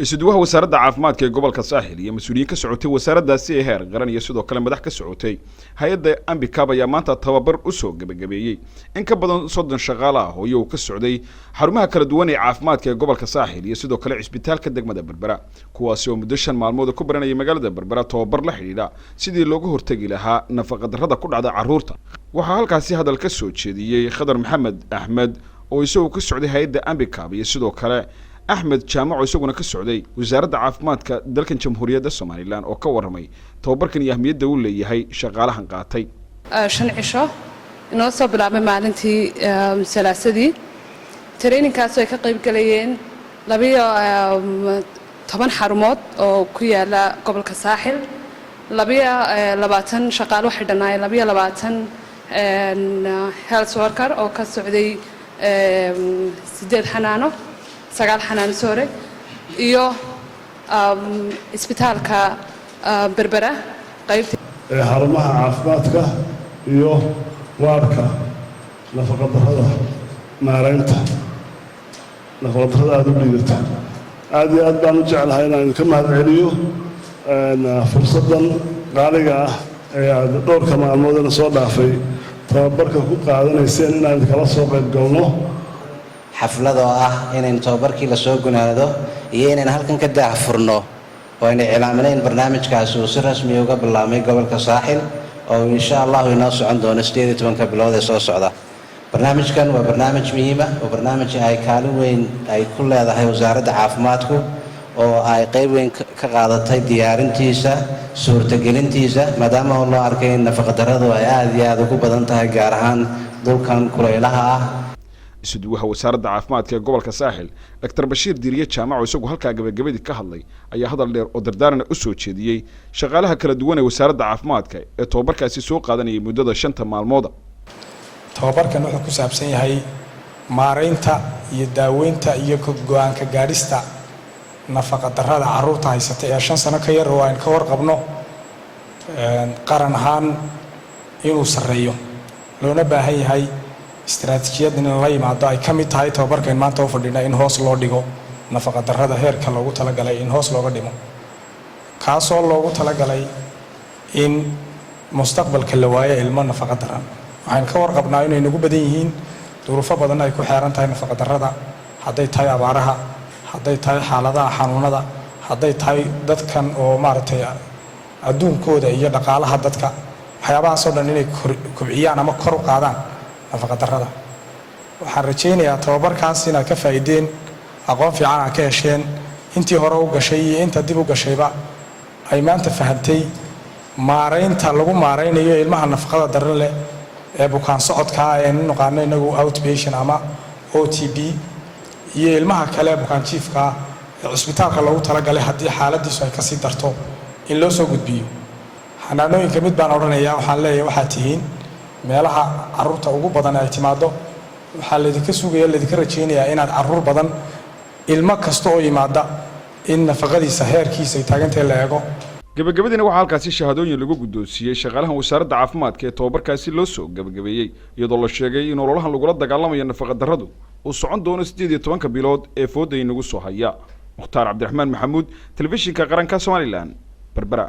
isuduwaha wasaaradda caafimaadka ee gobolka Saaxil iyo mas'uuliyiin ka socotay wasaaraddaasi ee heer qaran iyo sidoo kale madax ka socotay hay'adda Ambikab ayaa maanta tababar u soo gabagabeeyay in ka badan 30 shaqaale ah oo iyagu ka socday xarumaha kala duwan ee caafimaadka ee gobolka Saaxil iyo sidoo kale cisbitaalka degmada Berbera kuwaas oo muddo 5 maalmood ku baranayay magaalada Berbera tababar la xiriira sidii looga hortagi lahaa nafaqa darrada ku dhacda carruurta waxaa halkaasi hadal ka soo jeediyay Khadar Maxamed Axmed oo isagu ka socday hay'adda Ambikab iyo sidoo kale أحمد جامع isaguna ka socday wasaaradda caafimaadka dalkan jamhuuriyadda Soomaaliland oo ka waramay tababarkan iyo ahmiyadda uu leeyahay shaqaalahan qaatay 5 cisho inoo soo bilaabay maalintii salaasadii training-kaas ay ka qayb galayeen 12 xarumood oo ku yaala gobolka Saaxil 20 shaqaale waxay dhanaayeen 22 health worker oo ka socday 8 xanaano 9 xanaan soore iyo isbitaalka Berbera qaybta xarumaha caafimaadka iyo waarka nafaqa darrada maareynta nafaqa darrada aad u dhigata aad iyo aad baan u jeclahay inaan ka mahadceliyo fursadan qaaliga ah ee aad dhowrka maalmoodna soo dhaafay tababarka ku qaadanayseen inaan kala soo qayb galno xaflado ah inaan tababarkii la soo gunaado iyo inaan halkan ka daahfurno oo inay cilaamineen barnaamijkaas oo si rasmi ah uga bilaabmay gobolka Saaxil oo insha Allah inoo socon doono 18 bilood ee soo socda barnaamijkan waa barnaamij muhiim ah oo barnaamij ay kaalin weyn ay ku leedahay wasaaradda caafimaadku oo ay qayb weyn ka qaadatay diyaarintiisa suurtagelintiisa maadaama loo arkay in nafaqa darradu ay aad iyo aad ugu badan tahay gaar ahaan dhulkan kulaylaha ah isuduwaha wasaaradda caafimaadka ee gobolka Saaxil Dr. Bashiir Diiriye Jaamac oo isagu halka gabagabadii ka hadlay ayaa hadal dheer oo dardaaran u soo jeediyay shaqaalaha kala duwan ee wasaaradda caafimaadka ee tababarkaasi soo qaadanayay muddada 5 maalmood tababarkan wuxuu ku saabsan yahay maareynta iyo daaweynta iyo go'aanka gaarista nafaqa darrada carruurta haysata ee 5 sano ka yar oo aan ka warqabno qaran ahaan inuu sareeyo loona baahan yahay استراتيجيات إن الله يمعدو أي كم يتهاي توبر كإن ما توفر لنا إن هوس لوديجو نفقة الرهذا هير كلاجو تلاجلي إن هوس لوجا ديمو كاسول لوجو تلاجلي إن مستقبل كلوايا علما نفقة الرهذا عن كور قبنا إنه نجو بديهين ظروف بدنا يكون حيران تاي نفقة الرهذا هذا يتهاي عبارها هذا يتهاي حالة حنون هذا يتهاي دت كان أو مارتي أدون كود يجد قالها هذا دت كا حيابا صورنا إني كبعيا أنا ما كرو قادان nafaqa darrada waxaan rajaynayaa tababarkaas inaad ka faa'iideen aqoon fiican aad ka hesheen intii hore u gashay iyo inta dib u gashayba ay maanta fahantay maareynta lagu maareynayo ilmaha nafaqada darrada leh ee bukaan socodka ah ee naqaano inagu outpatient ama OTB iyo ilmaha kale bukaan jiifka ee isbitaalka lagu talagalay haddii xaaladiisu ay ka sii darto in loo soo gudbiyo xanaanooyinka mid baan oranayaa waxaan leeyahay waxaad tihiin meelaha carruurta ugu badan ay timaado waxa la idinka sugayaa la idinka rajaynayaa inaad carruur badan ilmo kasta oo yimaada in nafaqadiisa heerkiisa ay taagantahay la eego gabagabadina waxa halkaasi shahaadooyin lagu guddoonsiiyay shaqaalaha wasaaradda caafimaadka ee tababarkaasi loo soo gabagabeeyay iyadoo la sheegay in ololahan lagula dagaalamayo nafaqa darradu uu socon doono 18 bilood ee fooday nagu soo haya Mukhtaar Cabdiraxmaan Maxamuud telefishinka qaranka Soomaaliland Berbera